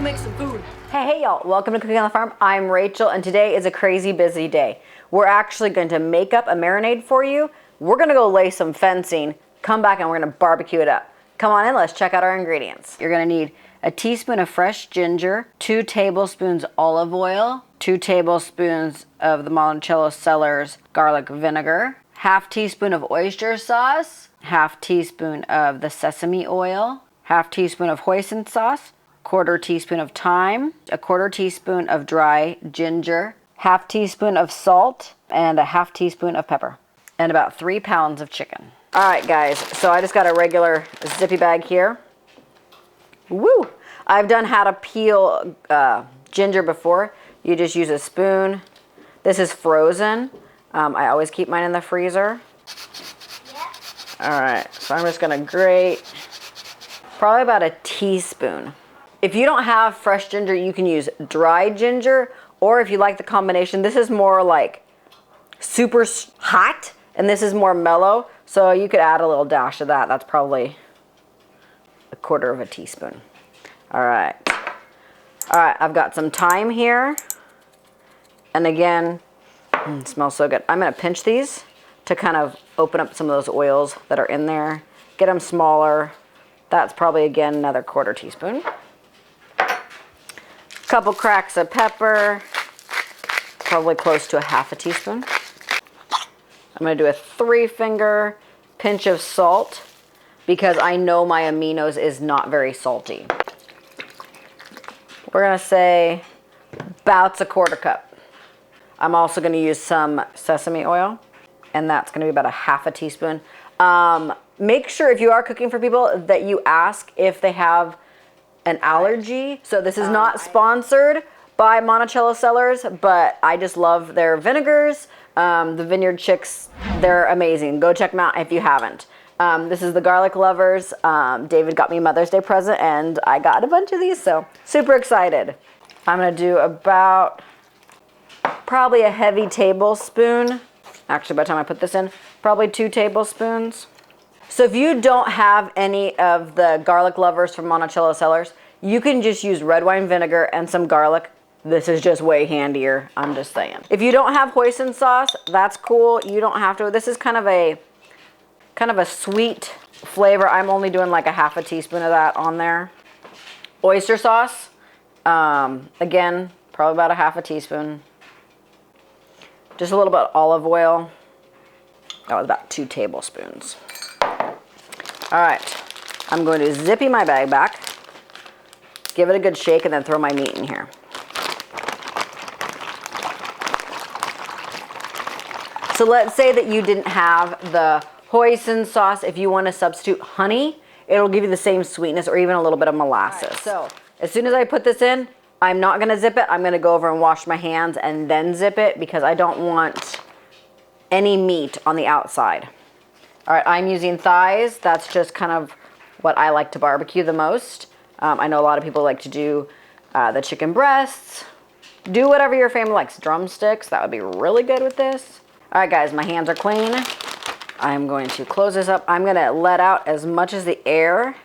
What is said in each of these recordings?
make some food. Hey y'all, welcome to Cooking on the Farm. I'm Rachel and today is a crazy busy day. We're actually going to make up a marinade for you. We're gonna go lay some fencing, come back and we're gonna barbecue it up. Come on in, let's check out our ingredients. You're gonna need a teaspoon of fresh ginger, 2 tablespoons olive oil, 2 tablespoons of the Monaciello Cellars garlic vinegar, half teaspoon of oyster sauce, half teaspoon of the sesame oil, half teaspoon of hoisin sauce, quarter teaspoon of thyme, a quarter teaspoon of dry ginger, half teaspoon of salt, and a half teaspoon of pepper, and about 3 pounds of chicken. All right, guys, so I just got a regular zippy bag here. Woo! I've done how to peel ginger before. You just use a spoon. This is frozen. I always keep mine in the freezer. All right, so I'm just gonna grate probably about a teaspoon. If you don't have fresh ginger, you can use dry ginger, or if you like the combination, this is more like super hot, and this is more mellow, so you could add a little dash of that. That's probably a quarter of a teaspoon. All right, I've got some thyme here, and again, it smells so good. I'm gonna pinch these to kind of open up some of those oils that are in there, get them smaller. That's probably, again, another quarter teaspoon. Couple cracks of pepper, probably close to a half a teaspoon. I'm gonna do a 3-finger pinch of salt because I know my aminos is not very salty. We're gonna say about a quarter cup. I'm also gonna use some sesame oil, and that's gonna be about a half a teaspoon. Make sure if you are cooking for people that you ask if they have an allergy. So this is not sponsored by Monaciello Cellars, but I just love their vinegars. The Vineyard chicks, they're amazing. Go check them out if you haven't. This is the Garlic Lovers. David got me a Mother's Day present and I got a bunch of these, so super excited. I'm gonna do about probably a heavy tablespoon. Actually, by the time I put this in, probably 2 tablespoons. So if you don't have any of the Garlic Lovers from Monaciello Cellars, you can just use red wine vinegar and some garlic. This is just way handier, I'm just saying. If you don't have hoisin sauce, that's cool. You don't have to. This is kind of a sweet flavor. I'm only doing like a half a teaspoon of that on there. Oyster sauce, again, probably about a half a teaspoon. Just a little bit of olive oil. That was about 2 tablespoons. All right, I'm going to zippy my bag back, give it a good shake, and then throw my meat in here. So let's say that you didn't have the hoisin sauce. If you want to substitute honey, it'll give you the same sweetness or even a little bit of molasses. Right, so as soon as I put this in, I'm not gonna zip it. I'm gonna go over and wash my hands and then zip it because I don't want any meat on the outside. All right, I'm using thighs. That's just kind of what I like to barbecue the most. I know a lot of people like to do the chicken breasts. Do whatever your family likes. Drumsticks, that would be really good with this. All right, guys, my hands are clean. I'm going to close this up. I'm gonna let out as much of the air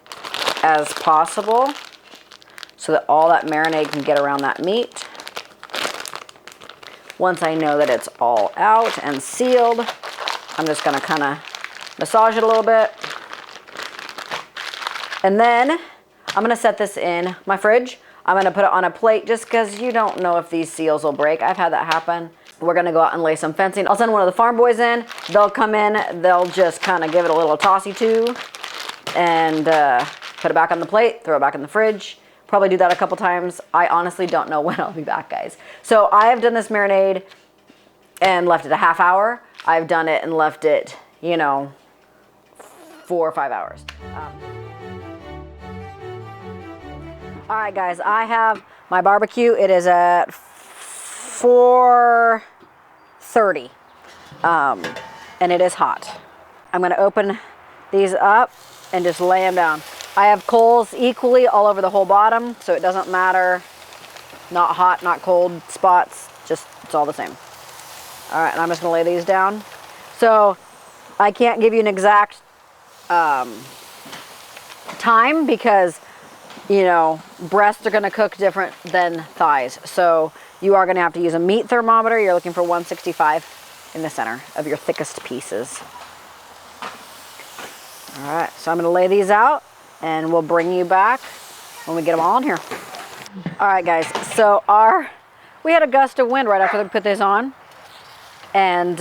as possible so that all that marinade can get around that meat. Once I know that it's all out and sealed, I'm just gonna kind of massage it a little bit. And then I'm gonna set this in my fridge. I'm gonna put it on a plate just because you don't know if these seals will break. I've had that happen. We're gonna go out and lay some fencing. I'll send one of the farm boys in. They'll come in, they'll just kind of give it a little tossy-to and put it back on the plate, throw it back in the fridge. Probably do that a couple times. I honestly don't know when I'll be back, guys. So I have done this marinade and left it a half hour. I've done it and left it, you know, 4 or 5 hours. All right, guys, I have my barbecue. It is at 4:30, and it is hot. I'm gonna open these up and just lay them down. I have coals equally all over the whole bottom, so it doesn't matter. Not hot, not cold spots, just it's all the same. All right, and I'm just gonna lay these down. So I can't give you an exact time because you know, breasts are gonna cook different than thighs. So you are gonna have to use a meat thermometer. You're looking for 165 in the center of your thickest pieces. All right, so I'm gonna lay these out and we'll bring you back when we get them all in here. All right, guys, so we had a gust of wind right after we put this on. And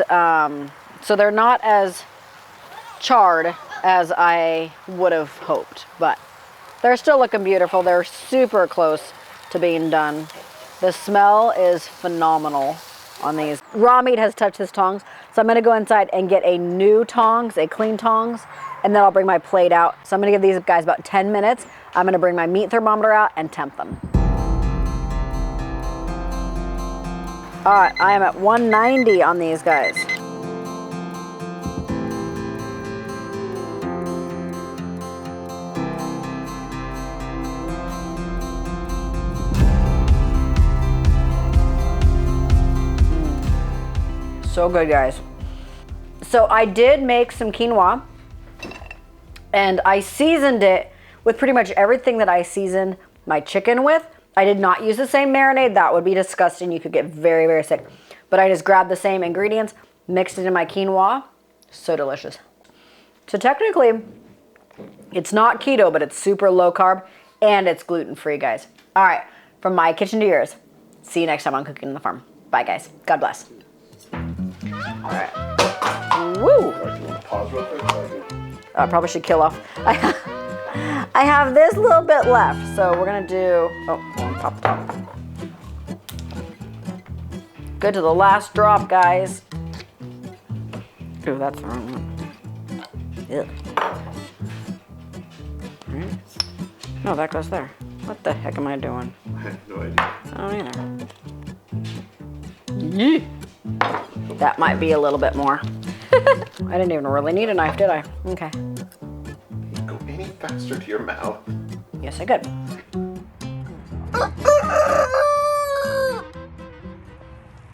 so they're not as charred as I would have hoped, but they're still looking beautiful. They're super close to being done. The smell is phenomenal on these. Raw meat has touched this tongs, so I'm gonna go inside and get a new tongs, a clean tongs, and then I'll bring my plate out. So I'm gonna give these guys about 10 minutes. I'm gonna bring my meat thermometer out and temp them. All right, I am at 190 on these guys. So good, guys. So I did make some quinoa and I seasoned it with pretty much everything that I seasoned my chicken with. I did not use the same marinade. That would be disgusting. You could get very, very sick. But I just grabbed the same ingredients, mixed it in my quinoa. So delicious. So technically, it's not keto, but it's super low carb and it's gluten-free, guys. All right, from my kitchen to yours. See you next time on Cooking on the Farm. Bye, guys. God bless. All right. Woo! Pause real quick. I probably should kill off. I have this little bit left, so we're gonna do, pop the top. Good to the last drop, guys. Ooh, that's the wrong one. Ugh. Right. No, that goes there. What the heck am I doing? I have no idea. I don't either. Yee. That might be a little bit more. I didn't even really need a knife, did I? Okay. Go any faster to your mouth. Yes, I could.